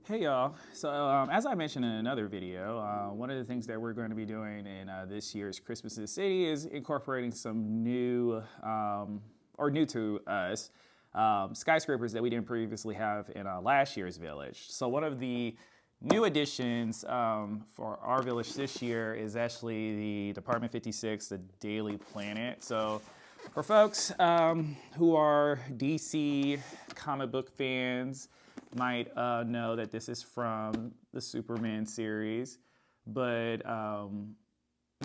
Hey y'all. So as I mentioned in another video, one of the things that we're going to be doing in this year's Christmas in the City is incorporating some new, or new to us, skyscrapers that we didn't previously have in last year's village. So one of the new additions for our village this year is actually the Department 56, the Daily Planet. So for folks who are DC comic book fans, might know that this is from the Superman series, but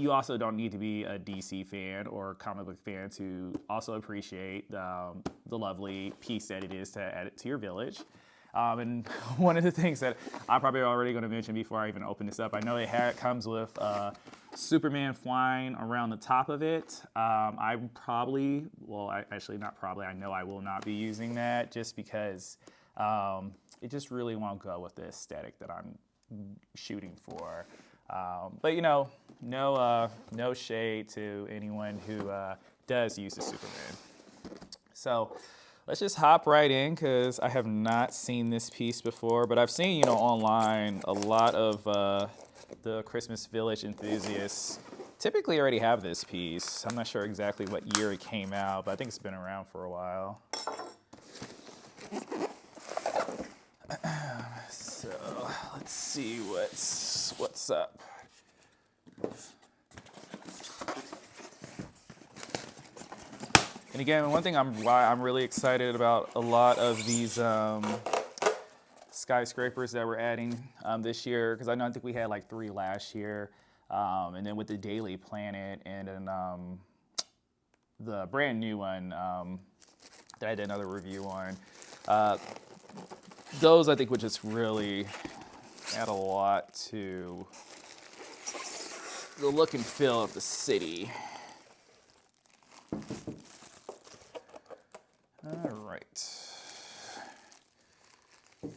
you also don't need to be a DC fan or comic book fan to also appreciate the lovely piece that it is to add it to your village. And one of the things that I'm probably already going to mention before I even open this up, I know it comes with Superman flying around the top of it. I probably, actually not probably, I know I will not be using that just because it just really won't go with the aesthetic that I'm shooting for. But you know, no shade to anyone who does use the Superman. So let's just hop right in because I have not seen this piece before, but I've seen, online a lot of the Christmas Village enthusiasts typically already have this piece. I'm not sure exactly what year it came out, but I think it's been around for a while. So let's see what's up. And again, one thing why I'm really excited about a lot of these skyscrapers that we're adding this year, because I think we had like 3 last year, and then with the Daily Planet and then the brand new one that I did another review on. Those I think would just really add a lot to the look and feel of the city. All right.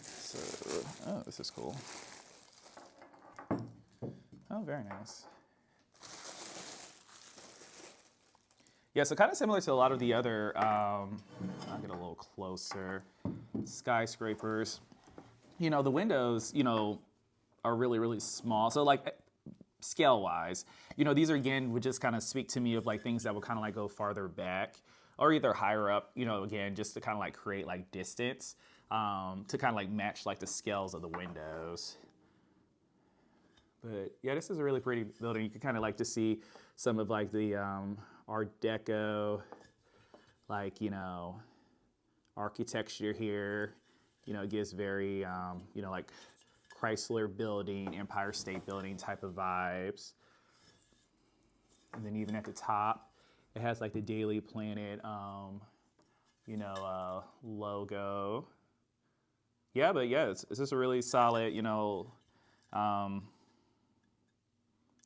So, oh, this is cool. Oh, very nice. Yeah, so kind of similar to a lot of the other, I'll get a little closer, skyscrapers. The windows, are really, really small. So like scale-wise, these are, again, would just kind of speak to me of like things that would kind of like go farther back or either higher up, again, just to kind of like create like distance to kind of like match like the scales of the windows. But yeah, this is a really pretty building. You can kind of like to see some of like the Art Deco, like, architecture here. It gives very, like Chrysler building, Empire State Building type of vibes. And then even at the top, it has like the Daily Planet, logo. Yeah, but yeah, it's just a really solid,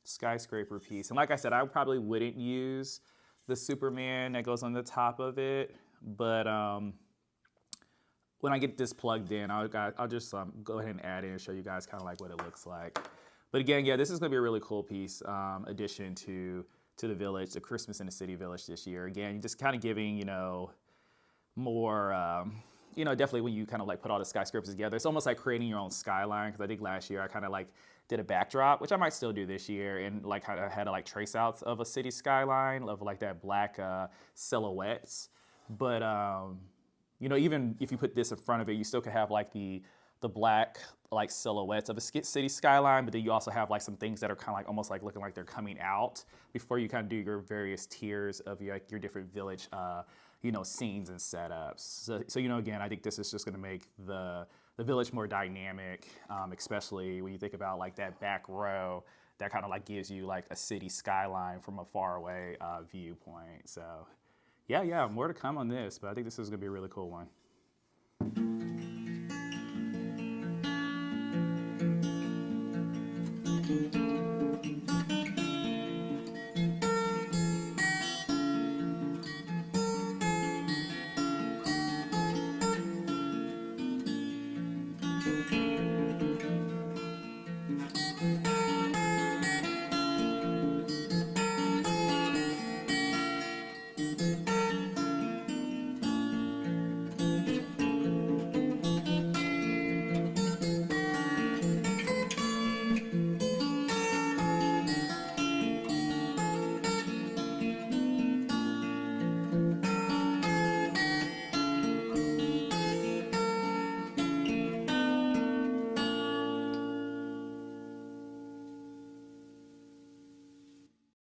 skyscraper piece. And like I said, I probably wouldn't use the Superman that goes on the top of it, but when I get this plugged in, I'll just go ahead and add it and show you guys kind of like what it looks like. But again, yeah, this is gonna be a really cool piece, addition to the village, the Christmas in the City village this year. Again, just kind of giving, more, definitely when you kind of like put all the skyscrapers together, it's almost like creating your own skyline. Because I think last year I kind of like did a backdrop, which I might still do this year, and like kind of had to like trace outs of a city skyline of like that black silhouettes. But even if you put this in front of it, you still could have like the black like silhouettes of a city skyline, but then you also have like some things that are kind of like almost like looking like they're coming out before you kind of do your various tiers of your different village scenes and setups. So again, I think this is just going to make the village more dynamic, especially when you think about like that back row that kind of like gives you like a city skyline from a far away viewpoint. So yeah, more to come on this, but I think this is going to be a really cool one.